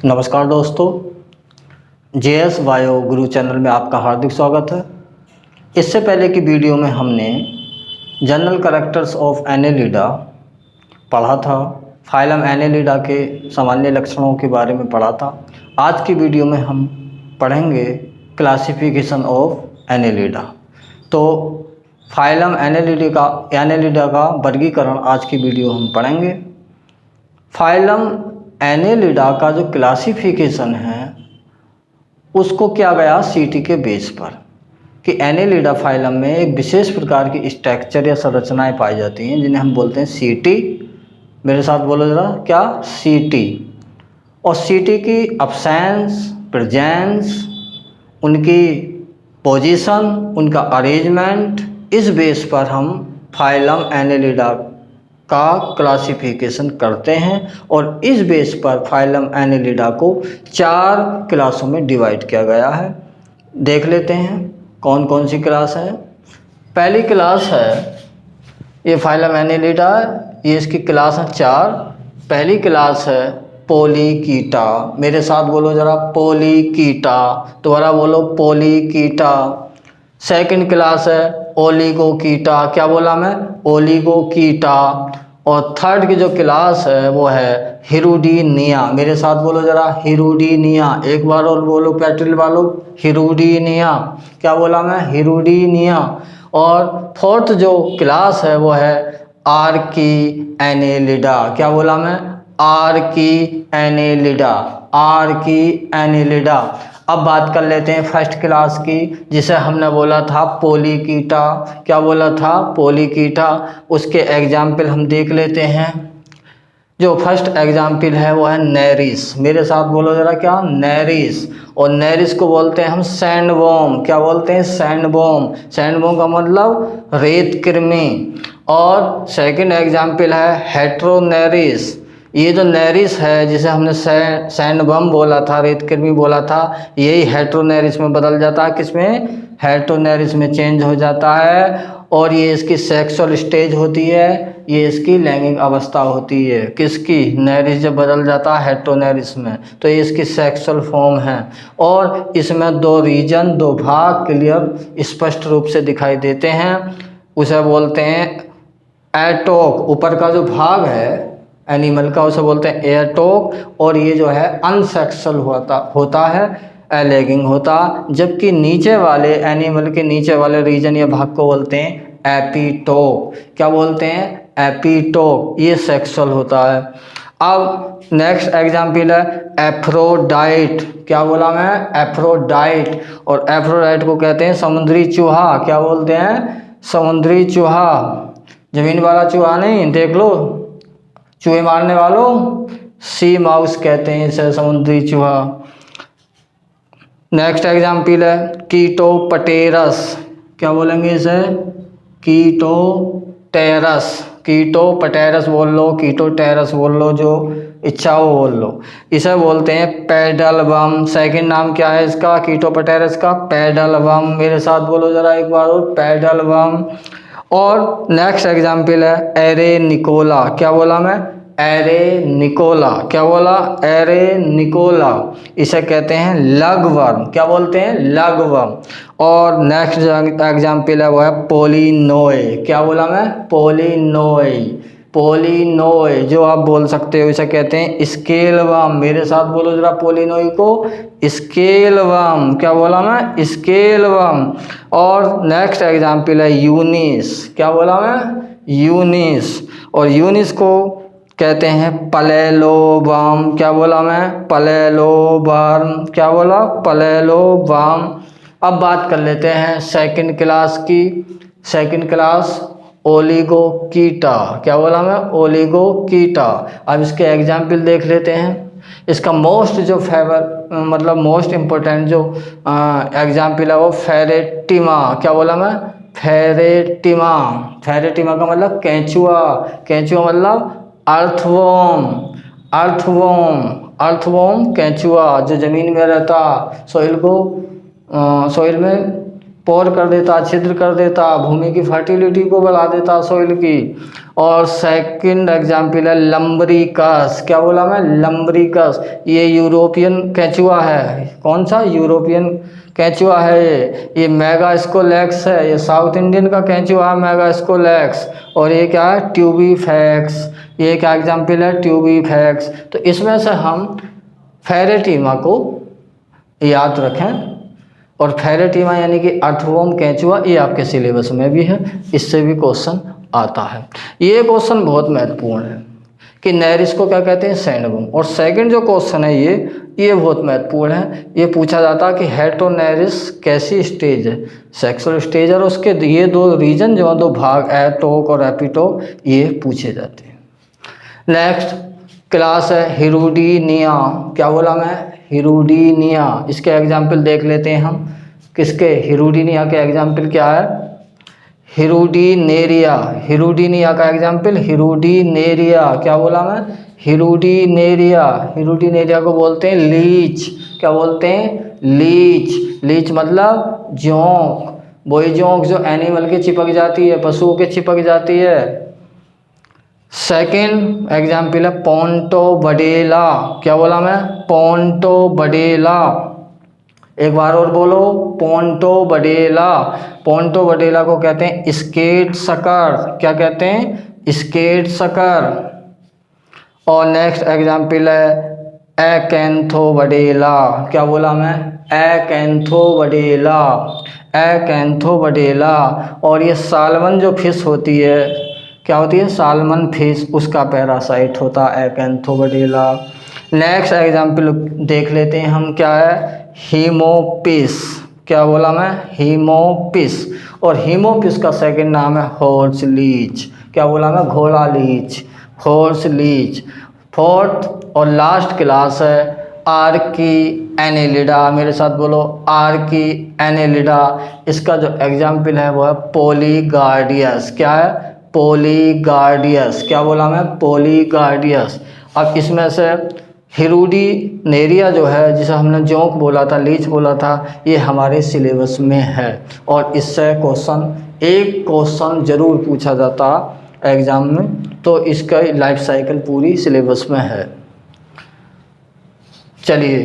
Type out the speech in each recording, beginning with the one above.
नमस्कार दोस्तों, JS bio गुरु channel में आपका हार्दिक स्वागत है। इससे पहले की वीडियो में हमने जनरल कैरेक्टर्स ऑफ एनेलिडा पढ़ा था, फाइलम एनेलिडा के सामान्य लक्षणों के बारे में पढ़ा था। आज की वीडियो में हम पढ़ेंगे क्लासिफिकेशन ऑफ एनेलिडा। तो फाइलम एनेलिडा का वर्गीकरण आज की वीडियो हम पढ़ेंगे। फाइलम एनेलिडा का जो क्लासिफिकेशन है उसको किया गया सीटी के बेस पर कि एनेलिडा फाइलम में एक विशेष प्रकार की स्ट्रक्चर या संरचनाएं पाई जाती हैं जिन्हें हम बोलते हैं सीटी। मेरे साथ बोलो जरा, क्या? सीटी। और सीटी की अब्सेंस, प्रेजेंस, उनकी पोजीशन, उनका अरेंजमेंट, इस बेस पर हम फाइलम एनेलिडा का क्लासिफिकेशन करते हैं और इस बेस पर फाइलम एनेलिडा को 4 क्लासों में डिवाइड किया गया है। देख लेते हैं कौन कौन सी क्लास है। पहली क्लास है ये फाइलम एनेलिडा, ये इसकी क्लास है 4। पहली क्लास है पोलीकीटा। मेरे साथ बोलो ज़रा, पोलीकीटा। दोबारा बोलो, पोलीकीटा। सेकंड क्लास है ओलिगोकीटा। क्या बोला मैं? ओलिगोकीटा। और थर्ड की जो क्लास है वो है हिरुडीनिया। मेरे साथ बोलो ज़रा, हिरुडीनिया। एक बार और बोलो पैट्रिल वालों, हिरुडीनिया। क्या बोला मैं? हिरुडीनिया। और फोर्थ जो क्लास है वो है आर्की एनेलिडा। क्या बोला मैं? Archie Annelida. Archie Annelida. अब बात कर लेते हैं फर्स्ट क्लास की, जिसे हमने बोला था पोलीकीटा। क्या बोला था? पोलीकीटा। उसके एग्जाम्पल हम देख लेते हैं। जो फर्स्ट एग्जाम्पल है वो है नेरिस। मेरे साथ बोलो ज़रा, क्या? नेरिस। और नेरिस को बोलते हैं हम सैंडवॉर्म। क्या बोलते हैं? सैंडवॉर्म। सैंडवॉर्म का मतलब रेत कृमि। और सेकंड एग्जाम्पल है हेट्रोनेरिस। ये जो नेरिस है जिसे हमने सैंडवर्म बोला था, रेत कृमि बोला था, यही हेट्रोनेरिस में बदल जाता है। किसमें? हेट्रोनेरिस में चेंज हो जाता है। और ये इसकी सेक्सुअल स्टेज होती है, ये इसकी लैंगिक अवस्था होती है। किसकी? नेरिस जब बदल जाता है हेट्रोनेरिस में तो ये इसकी सेक्सुअल फॉर्म है। और इसमें 2 रीजन, 2 भाग क्लियर स्पष्ट रूप से दिखाई देते हैं। उसे बोलते हैं एटोक। ऊपर का जो भाग है एनिमल का उसे बोलते हैं एयरटोक। और ये जो है अनसेक्सुअल होता है, एलेगिंग होता। जबकि नीचे वाले एनिमल के नीचे वाले रीजन या भाग को बोलते हैं एपीटोक। क्या बोलते हैं? एपीटोक। ये सेक्सुअल होता है। अब नेक्स्ट एग्जाम्पल है एफ्रोडाइट। क्या बोला मैं? एफ्रोडाइट। और एफ्रोडाइट को कहते हैं समुद्री चूहा। क्या बोलते हैं? समुद्री चूहा। जमीन वाला चूहा नहीं, देख लो चूहे मारने वालों, सी माउस कहते हैं इसे, समुद्री चूहा। नेक्स्ट एग्जाम्पल है कीटोपटेरस। क्या बोलेंगे इसे? कीटोटेरस। कीटोपटेरस बोल लो, कीटोटेरस बोल लो, जो इच्छा हो बोल लो। इसे बोलते हैं पैडल बम। सेकंड नाम क्या है इसका? कीटोपटेरस का पैडल बम। मेरे साथ बोलो ज़रा एक बार और, पैडल बम। और नेक्स्ट एग्जाम्पल है एरे निकोला। क्या बोला मैं? Arenicola. क्या बोला? Arenicola. इसे कहते हैं लगवर्म। क्या बोलते हैं? लगवर्म। और नेक्स्ट एग्जाम्पल है वो है पोलिनोए। क्या बोला मैं? पोलिनोए। पोलिनोए जो आप बोल सकते हो, इसे कहते हैं स्केलवर्म। मेरे साथ बोलो जरा पोलिनोए को, स्केलवर्म। क्या बोला मैं? स्केलवर्म। और नेक्स्ट एग्जाम्पल है यूनिस। क्या बोला मैं? यूनिस। और यूनिस को कहते हैं पलेलोबर्म। क्या बोला मैं? पलेलोबर्म। क्या बोला? पलेलोबर्म। अब बात कर लेते हैं सेकंड क्लास की। Second class oligochaeta. क्या बोला मैं? ओलिगोकीटा। अब इसके एग्जाम्पल देख लेते हैं। इसका मोस्ट जो मोस्ट इम्पोर्टेंट जो एग्जाम्पल है वो फेरेटिमा। क्या बोला मैं? फेरेटिमा। फेरेटिमा का मतलब केंचुआ। केंचुआ मतलब अर्थवॉर्म। अर्थवॉर्म। अर्थवॉर्म केंचुआ जो ज़मीन में रहता, सॉइल में पोर कर देता, छिद्र कर देता, भूमि की फर्टिलिटी को बढ़ा देता सॉइल की। और सेकंड एग्जाम्पल है लम्बरिकस। क्या बोला मैं? लम्बरिकस। ये यूरोपियन केंचुआ है। कौन सा? यूरोपियन केंचुआ है ये मेगास्कोलेक्स है। ये साउथ इंडियन का केंचुआ है मेगास्कोलेक्स। और ये क्या है? ट्यूबीफैक्स। ये क्या एग्जाम्पल है? ट्यूबीफैक्स। तो इसमें से हम फेरेटीमा को याद रखें। और फेरेटीमा यानी कि अर्थवर्म केंचुआ, ये आपके सिलेबस में भी है, इससे भी क्वेश्चन आता है। ये क्वेश्चन बहुत महत्वपूर्ण है कि नेरिस को क्या कहते हैं? सैंडवर्म। और सेकंड जो क्वेश्चन है ये बहुत महत्वपूर्ण है। ये पूछा जाता है कि हेटेरोनेरिस कैसी स्टेज है? Sexual stage. और उसके ये दो रीजन जो दो भाग एटोक और एपिटोक, ये पूछे जाते हैं। नेक्स्ट क्लास है हिरुडीनिया। क्या बोला मैं? हिरुडीनिया। इसके एग्जाम्पल देख लेते हैं हम। किसके? हिरुडीनिया के एग्जाम्पल क्या है? हिरुडीनेरिया। हिरुडीनिया का एग्जाम्पल हिरुडीनेरिया। क्या बोला मैं? हिरुडीनेरिया। हिरुडीनेरिया को बोलते हैं लीच। क्या बोलते हैं? लीच। लीच मतलब जोंक। वही जोंक जो एनिमल के चिपक जाती है, पशुओं के चिपक जाती है। सेकेंड एग्जाम्पल है पोंटोबडेला। क्या बोला मैं? पोंटोबडेला। एक बार और बोलो, पोंटोबडेला। पोंटोबडेला को कहते हैं स्केट सकर। क्या कहते हैं? Skate sucker. और नेक्स्ट एग्जाम्पल है एकैंथोबडेला। क्या बोला मैं? एकैंथोबडेला। एकैंथोबडेला। और ये सालमन जो फिश होती है, क्या होती है? सालमन फिश, उसका पैरासाइट होता है एकैंथोबडेला। नेक्स्ट एग्जाम्पल देख लेते हैं हम। क्या है? हीमोपिस। क्या बोला मैं? हीमोपिस। और हीमोपिस का सेकंड नाम है हॉर्स लीच। क्या बोला मैं? घोड़ा लीच, हॉर्स लीच। फोर्थ और लास्ट क्लास है आर्की एनेलिडा। मेरे साथ बोलो, आर्की एनेलिडा। इसका जो एग्जाम्पल है वो है पोलीगार्डियस। क्या है? पोलीगार्डियस। क्या बोला मैं? पोलीगार्डियस। अब इसमें से हिरुडीनेरिया जो है, जिसे हमने जोंक बोला था, लीच बोला था, ये हमारे सिलेबस में है। और इससे एक क्वेश्चन जरूर पूछा जाता एग्ज़ाम में। तो इसका लाइफ साइकिल पूरी सिलेबस में है। चलिए,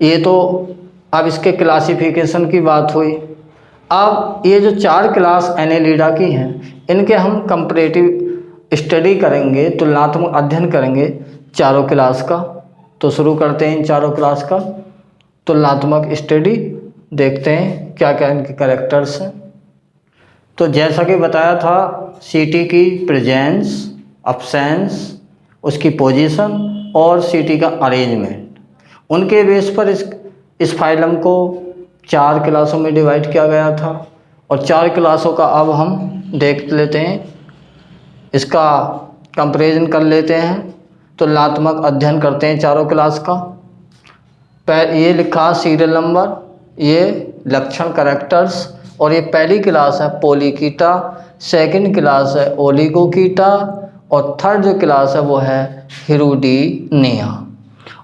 ये तो अब इसके क्लासिफिकेशन की बात हुई। अब ये जो 4 क्लास एनेलिडा की हैं, इनके हम कंपैरेटिव स्टडी करेंगे, तुलनात्मक अध्ययन करेंगे चारों क्लास का। तो शुरू करते हैं इन चारों क्लास का तुलनात्मक स्टडी। देखते हैं क्या क्या इनके कैरेक्टर्स हैं। तो जैसा कि बताया था, सिटी की प्रेजेंस, अब्सेंस, उसकी पोजीशन और सिटी का अरेंजमेंट, उनके बेस पर इस फाइलम को 4 क्लासों में डिवाइड किया गया था। और 4 क्लासों का अब हम देख लेते हैं, इसका कंपैरिजन कर लेते हैं, तुलनात्मक अध्ययन करते हैं चारों क्लास का। ये लिखा सीरियल नंबर, ये लक्षण कैरेक्टर्स। और ये पहली क्लास है पोलीकीटा, सेकंड क्लास है ओलिगोकीटा, और थर्ड जो क्लास है वो है हिरुडीनिया,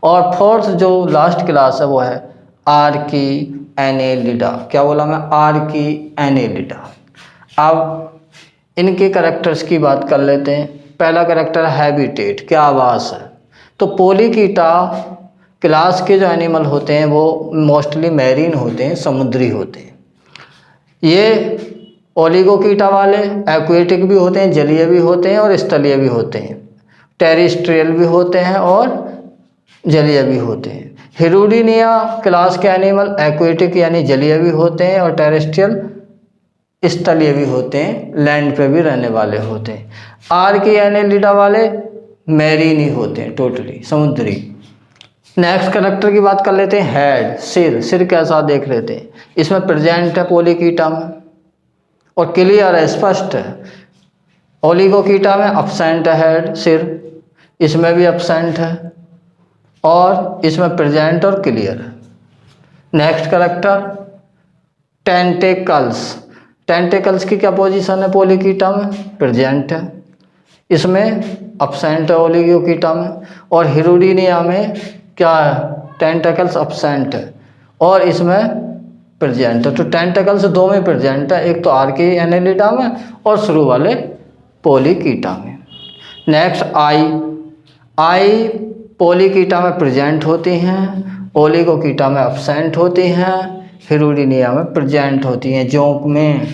और फोर्थ जो लास्ट क्लास है वो है आर्की एनेलिडा। क्या बोला मैं? Archie Annelida. अब इनके कैरेक्टर्स की बात कर लेते हैं। पहला कैरेक्टर हैबिटेट, क्या आवास है। तो पोलीकीटा क्लास के जो एनिमल होते हैं वो मोस्टली मैरीन होते हैं, समुद्री होते हैं। ये ओलिगोकीटा वाले एक्वेटिक भी होते हैं, जलीय भी होते हैं और स्थलीय भी होते हैं, टेरेस्ट्रियल भी होते हैं और जलीय भी होते हैं। हिरुडीनिया क्लास के एनिमल एक्वेटिक यानी जलीय भी होते हैं और टेरेस्ट्रियल स्थलीय भी होते हैं, लैंड पे भी रहने वाले होते हैं। आर्की एनेलिडा वाले मैरीन ही होते हैं, टोटली समुद्री। नेक्स्ट कैरेक्टर की बात कर लेते हैं, हेड, सिर। सिर कैसा देख लेते हैं। इसमें प्रेजेंट है पोलीकीटा में और क्लियर है, स्पष्ट है। ओलिगोकीटा में अब्सेंट है हेड, सिर, इसमें भी अब्सेंट है, और इसमें प्रेजेंट और क्लियर है। Next character tentacles. टेंटेकल्स की क्या पोजीशन है पोलीकीटा में? प्रेजेंट है, इसमें अब्सेंट है ओलिगोकीटा में, और हिरुडीनिया में क्या है? टेंटेकल्स अब्सेंट है और इसमें प्रेजेंट है। तो टेंटेकल्स दो में प्रेजेंट है, एक तो आर्की एनेलिडा में और शुरू वाले पोलीकीटा में। नेक्स्ट आई पोलीकीटा में प्रेजेंट होती हैं, ओलिगोकीटा में अब्सेंट होती हैं, हिरुडीनिया में प्रेजेंट होती हैं जोंक में,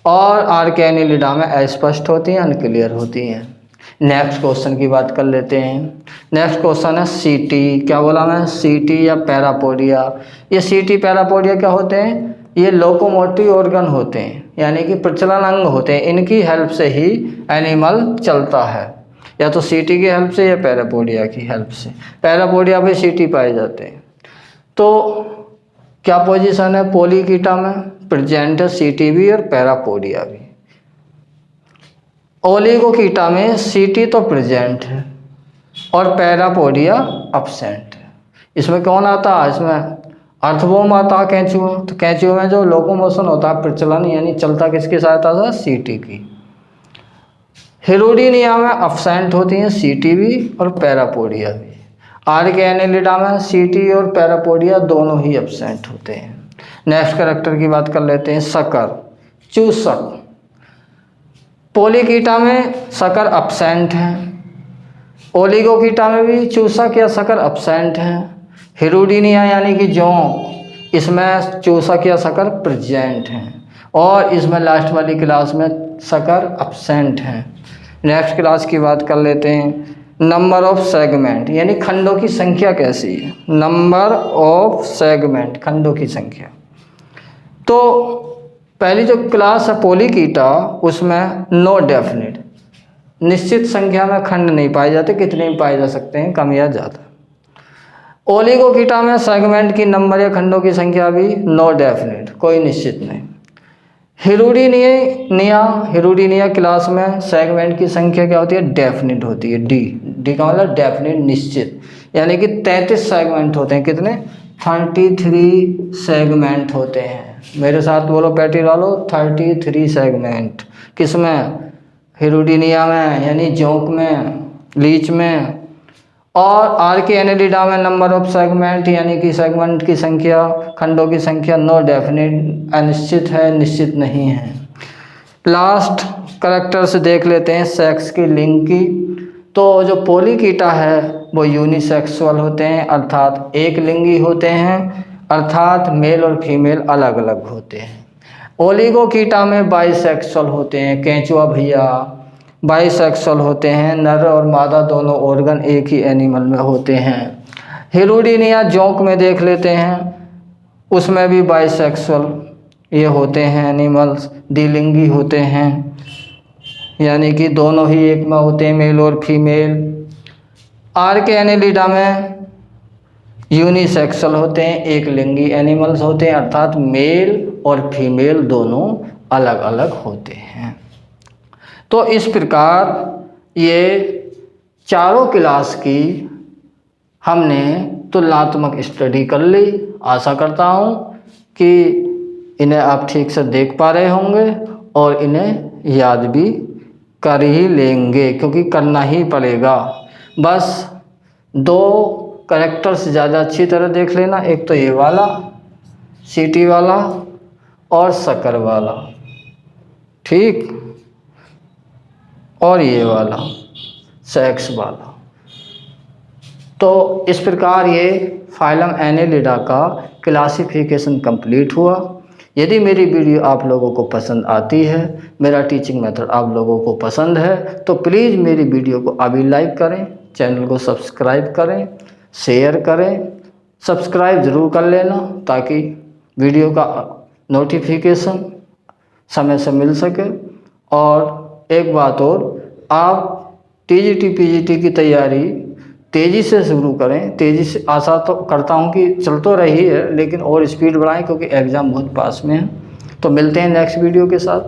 और आर्की एनेलिडा में अस्पष्ट होती हैं, अनक्लियर होती हैं। नेक्स्ट क्वेश्चन की बात कर लेते हैं। नेक्स्ट क्वेश्चन है सीटी। क्या बोला मैं? सीटी या पैरापोडिया। ये सीटी पैरापोडिया क्या होते हैं? ये लोकोमोटिव ऑर्गन होते हैं, यानी कि प्रचलन अंग होते हैं। इनकी हेल्प से ही एनिमल चलता है, या तो सीटी की हेल्प से या पैरापोडिया की हेल्प से। पैरापोडिया पे सीटी पाए जाते हैं। तो क्या पोजीशन है? पोलीकीटा में प्रेजेंट है सीटी भी और पैरापोडिया भी। ओलिगोकीटा में सीटी तो प्रेजेंट है और पैरापोडिया अब्सेंट है। इसमें कौन आता है? इसमें अर्थवोम आता है, कैंचुआ। तो कैंचुआ में जो लोकोमोशन होता है, प्रचलन, यानी चलता किसकी सहायता से? सीटी की। हिरुडीनिया में अब्सेंट होती हैं सीटी भी और पैरापोडिया भी। आर्की एनेलिडा में सीटी और पैरापोडिया दोनों ही अब्सेंट होते हैं। नेक्स्ट कैरेक्टर की बात कर लेते हैं। शकर, चूसक। पोलीकीटा में शकर अब्सेंट है, ओलिगोकीटा में भी चूसक या शकर अब्सेंट है। हिरुडीनिया यानी कि जोंक, इसमें चूसक या शकर प्रेजेंट हैं, और इसमें लास्ट वाली क्लास में शकर अब्सेंट हैं। नेक्स्ट क्लास की बात कर लेते हैं। नंबर ऑफ सेगमेंट, यानी खंडों की संख्या कैसी है? नंबर ऑफ सेगमेंट, खंडों की संख्या। तो पहली जो क्लास है पोलीकीटा, उसमें नो डेफिनिट, निश्चित संख्या में खंड नहीं पाए जाते, कितने भी पाए जा सकते हैं, कम या ज़्यादा। ओलिगोकीटा में सेगमेंट की नंबर या खंडों की संख्या भी नो डेफिनिट, कोई निश्चित नहीं। हिरुडीनिया क्लास में सेगमेंट की संख्या क्या होती है? डेफिनिट होती है। डी का मतलब डेफिनिट, निश्चित, यानी कि 33 सेगमेंट होते हैं। कितने? 33 सेगमेंट होते हैं। मेरे साथ बोलो पैटी डालो, 33 सेगमेंट। किसमें? हिरुडीनिया में, यानी जोंक में, लीच में। और आर्की एनेलिडा में नंबर ऑफ सेगमेंट, यानी कि सेगमेंट की संख्या, खंडों की संख्या नो डेफिनिट, अनिश्चित है, निश्चित नहीं है। लास्ट कैरेक्टर से देख लेते हैं सेक्स की, लिंग की। तो जो पोलीकीटा है वो यूनिसेक्सुअल होते हैं, अर्थात एक लिंगी होते हैं, अर्थात मेल और फीमेल अलग अलग होते हैं। ओलिगोकीटा में बाइसेक्सुअल होते हैं, केंचुआ भैया बाइसेक्सुअल होते हैं, नर और मादा दोनों ऑर्गन एक ही एनिमल में होते हैं। हिरुडीनिया जोंक में देख लेते हैं, उसमें भी बाइसेक्सुअल ये होते हैं एनिमल्स, द्विलिंगी होते हैं, यानी कि दोनों ही एक में होते हैं, मेल और फीमेल। आर्की एनेलिडा में यूनिसेक्सुअल होते हैं, एक लिंगी एनिमल्स होते हैं, अर्थात मेल और फीमेल दोनों अलग अलग होते हैं। तो इस प्रकार ये चारों क्लास की हमने तुलनात्मक स्टडी कर ली। आशा करता हूँ कि इन्हें आप ठीक से देख पा रहे होंगे और इन्हें याद भी कर ही लेंगे, क्योंकि करना ही पड़ेगा। बस 2 कैरेक्टर्स ज़्यादा अच्छी तरह देख लेना, एक तो ये वाला सीटी वाला और शकर वाला, ठीक, और ये वाला सेक्स वाला। तो इस प्रकार ये फाइलम एनेलिडा का क्लासिफिकेशन कंप्लीट हुआ। यदि मेरी वीडियो आप लोगों को पसंद आती है, मेरा टीचिंग मेथड आप लोगों को पसंद है, तो प्लीज़ मेरी वीडियो को अभी लाइक करें, चैनल को सब्सक्राइब करें, शेयर करें। सब्सक्राइब ज़रूर कर लेना ताकि वीडियो का नोटिफिकेशन समय से मिल सके। और एक बात और, आप टीजीटी पीजीटी की तैयारी तेज़ी से शुरू करें। तेज़ी से आशा तो करता हूं कि चल तो रही है, लेकिन और स्पीड बढ़ाएं, क्योंकि एग्ज़ाम बहुत पास में है। तो मिलते हैं नेक्स्ट वीडियो के साथ।